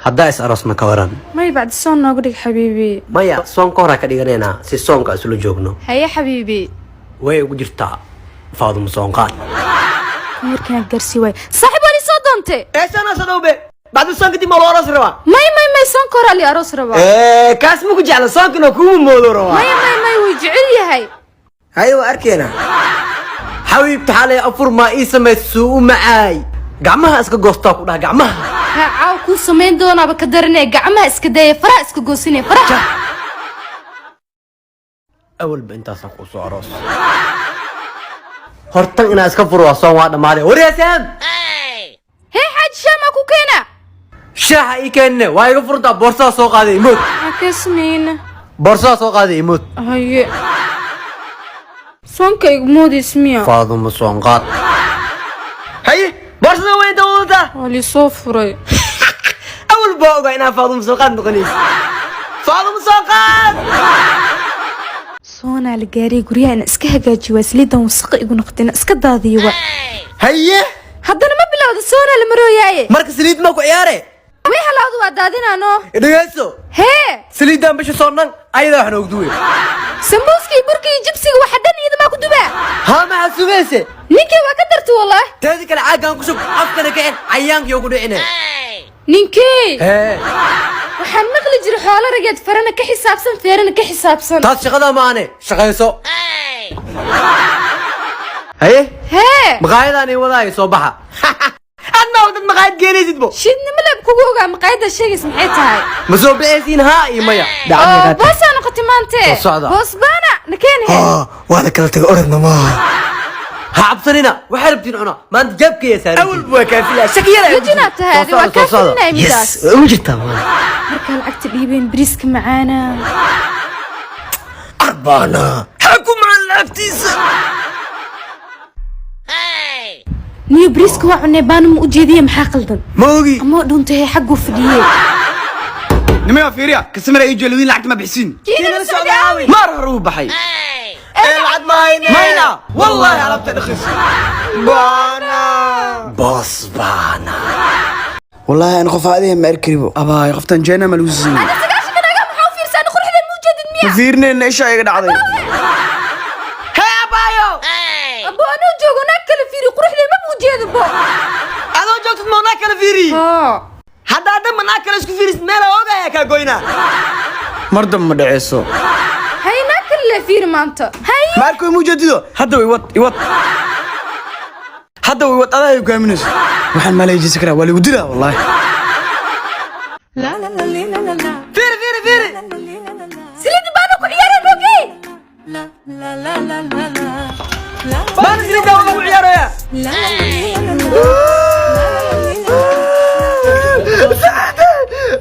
هدايس أرسنا كوران ما يبعد صون نقولك حبيبي مايا صون كورا كديغانينا سي صون كاسلو جوجنو هيا حبيبي way ugu jirtaa Faadum Soonqaan مركنا قرسي واي صاحب ولي صدنتي ايش انا صدوبه بعد الصونك دي مالو أروس روا ماي صون كورا لي أروس روا كاس مو جعل صونك انه كومو مولو روا ماي ويجعل يا ايوه اركينا حبيبتي حالي افر ما اي سميسو معاي gacmaha iska goostaa ku dhaha gacmaha ha caaw ku sameyn doona ba ka daranay gacmaha iska day fara iska goosinay fara awal ba intaas ku soo aroos hortan ina iska furo soo waa dhamaaday wareesam hey xaj shama ku keena shaha i keenne waa iga furta boorsa soo qaaday imod akasmiina boorsa soo qaaday imod haye sonka igmood ismiya Faadum Soonqaan haye boorsa way dawada wali soo furay أول بوقة أنا فاضل مسوقات نقنيس فاضل مسوقات صونا لقاري قريا أنا إسكها جاجي واسليدا وسق يقول نقطنا إسك ضاضيوا هيا هذا أنا ما بلاود صونا المروياي مركز سليد ماكو عياري وين هلاودوا عدادنا أنا إدريسو هي سليدان بش صورنا أيضا إحنا وقدوي سمبوسكي بركي جبسي وحدني إذا ما كنت بقى ها مع السويسة نيكي وقدرت والله تهديك العاقة نكشف أفكنا كأن عيانك يوقدو إنا نيكي هي waxaan maqli jiray xoolo ragad farana ka xisaabsan feerana ka xisaabsan taas shaqada maane shaqayso haye maqaayadani wadaay soo baxa adna wadad maqaayad geeleysid bo shidna malab kugu ogaa maqaayada sheegays maxay tahay ma soo bixisiin haa iyo maya boos aan qatimaante boos baana nakeen wala kala tagay oradna ma عبصرنا وحربتين عنا ما أنت جابك يا ساري أول بوكافيلا شكيرة وجنات هذه وكافيلنا يس وجدتها مركل عكتب يبين بريسك معانا أربعنا حكوا مع اللافتيس نيو بريسك وعنا بانم وجديه محاقلدن موجي أما دونته حقه فديه نميا فيريا كسمنا يجوا لوين لعت ما بحسين كينا السعوداوي مرة روح بحي العد ماينا والله عرفت الخس بانا باص بانا والله انا خف هذه ما اركبه ابا يقفتن جينا ملوزين انا سقاشك انا قام حوفير سان خرج هذا الموجود المياه فيرني ان ايش هيك دعدي هي ابايو ابو انا جوجو ناكل فيري قروح لي ما موجود ابو انا جوجت ما ناكل فيري هذا دم ناكل اسكو فيري ميلا اوغا يا كاغوينا مردم ما دعيسو هاي ناكل فيري مانتا هاي مالكو موجوديدو هذا يوط هذا يوط انا يكامنس waxaan ma leeyahay sakra wali wadida wallahi لا فيري سيدي بانو ku ciyaareen rogi لا بان سيدي waa ku ciyaaraya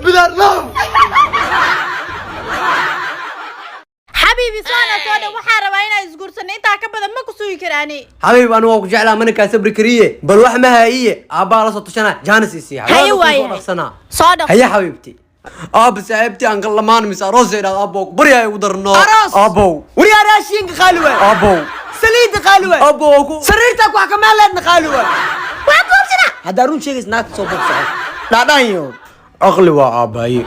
بدار لا حبيبي صانا waxaa rabaa inay isguursan inta ka badan ma ku suugi karaani حبيبي انا waa ku jeclaa mana ka sabri kariye bal wax ma haayiye aba la soo tashana jaanisi هاي واي صادق هيا حبيبتي صاحبتي ان قلمان مس اروس يدا ابو بريا يودرنو ابو وريا راشين خالوه ابو سليد خالوه ابو سريرتك wax kama leedna khaalوه waa goobsana hada run sheegis naag soo bogso dhaadhayo aqli waa abaay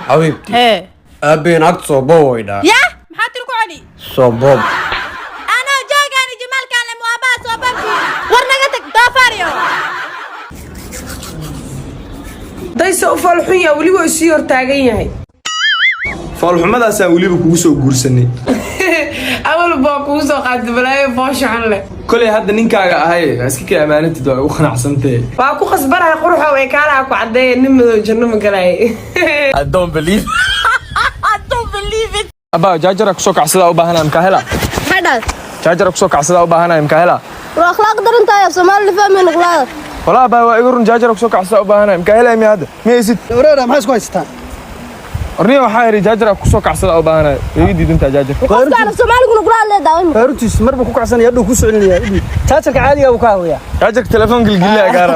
حبيبتي هي ابي naag soo booyda يا maxaa tir ku cali soo boob ana joogaan jimaal kale mu aba soo babi war naga tag doofaariyo daysa u falxun yaa wali way sii hor taagan yahay falxumadaas aan waliba kugu soo guursanay awal baa kugu soo qaatay balaayo booshan leh kulay hadda ninkaaga ahay iska ka amaanantid waa u qanacsantay waa ku qasbanahay quruxo way kaalaha ku cadeeyay nin madow janno ma galay I don't believe it aba jaajara ku soo kacsada u baahanaa imka hela hadal jaajara ku soo kacsada u baahanaa imka hela waa akhlaaq darantahay Soomaali fahmin akhlaaq wala ba waa igu run jaajara ku soo kacsada u baahanaa imka hela mi hada miyaysid wareera maxay isku haystaan orniyo waxa yiri jaajara ku soo kacsada u baahanaa ii diidinta jaajara qofkaan Soomaaligu kula leedahay qayrtiis marba ku kacsanaya dhuu ku socolinaya jaajarka caadiga uu ka hawaya jaajarka telefoon gilgilaa gaara